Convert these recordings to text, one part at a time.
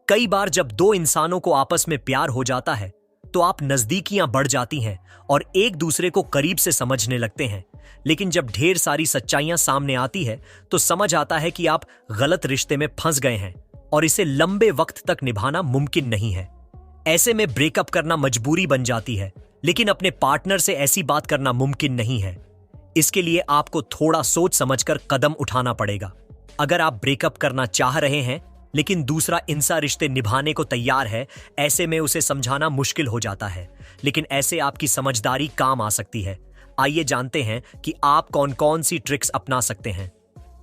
कई बार जब दो इंसानों को आपस में प्यार हो जाता है तो आप नजदीकियां बढ़ जाती हैं और एक दूसरे को करीब से समझने लगते हैं। लेकिन जब ढेर सारी सच्चाइयां सामने आती है तो समझ आता है कि आप गलत रिश्ते में फंस गए हैं और इसे लंबे वक्त तक निभाना मुमकिन नहीं है। ऐसे में ब्रेकअप करना मजबूरी बन जाती है, लेकिन अपने पार्टनर से ऐसी बात करना मुमकिन नहीं है। इसके लिए आपको थोड़ा सोच समझकर कदम उठाना पड़ेगा। अगर आप ब्रेकअप करना चाह रहे हैं लेकिन दूसरा इंसान रिश्ते निभाने को तैयार है, ऐसे में उसे समझाना मुश्किल हो जाता है, लेकिन ऐसे आपकी समझदारी काम आ सकती है। आइए जानते हैं कि आप कौन कौन सी ट्रिक्स अपना सकते हैं।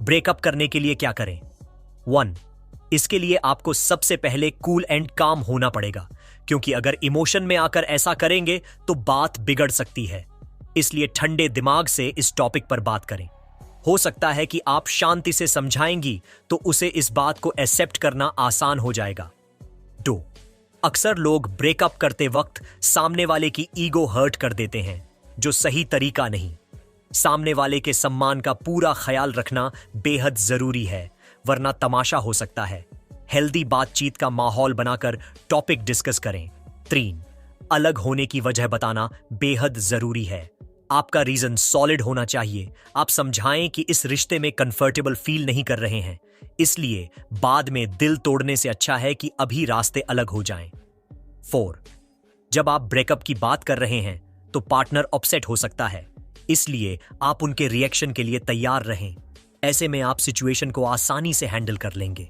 ब्रेकअप करने के लिए क्या करें। 1. इसके लिए आपको सबसे पहले कूल एंड काम होना पड़ेगा, क्योंकि अगर इमोशन में आकर ऐसा करेंगे तो बात बिगड़ सकती है। इसलिए ठंडे दिमाग से इस टॉपिक पर बात करें। हो सकता है कि आप शांति से समझाएंगी तो उसे इस बात को एक्सेप्ट करना आसान हो जाएगा। 2. अक्सर लोग ब्रेकअप करते वक्त सामने वाले की ईगो हर्ट कर देते हैं, जो सही तरीका नहीं। सामने वाले के सम्मान का पूरा ख्याल रखना बेहद जरूरी है, वरना तमाशा हो सकता है। हेल्दी बातचीत का माहौल बनाकर टॉपिक डिस्कस करें। 3. अलग होने की वजह बताना बेहद जरूरी है। आपका रीजन सॉलिड होना चाहिए। आप समझाएं कि इस रिश्ते में कंफर्टेबल फील नहीं कर रहे हैं, इसलिए बाद में दिल तोड़ने से अच्छा है कि अभी रास्ते अलग हो जाएं। 4. जब आप ब्रेकअप की बात कर रहे हैं तो पार्टनर अपसेट हो सकता है, इसलिए आप उनके रिएक्शन के लिए तैयार रहें। ऐसे में आप सिचुएशन को आसानी से हैंडल कर लेंगे।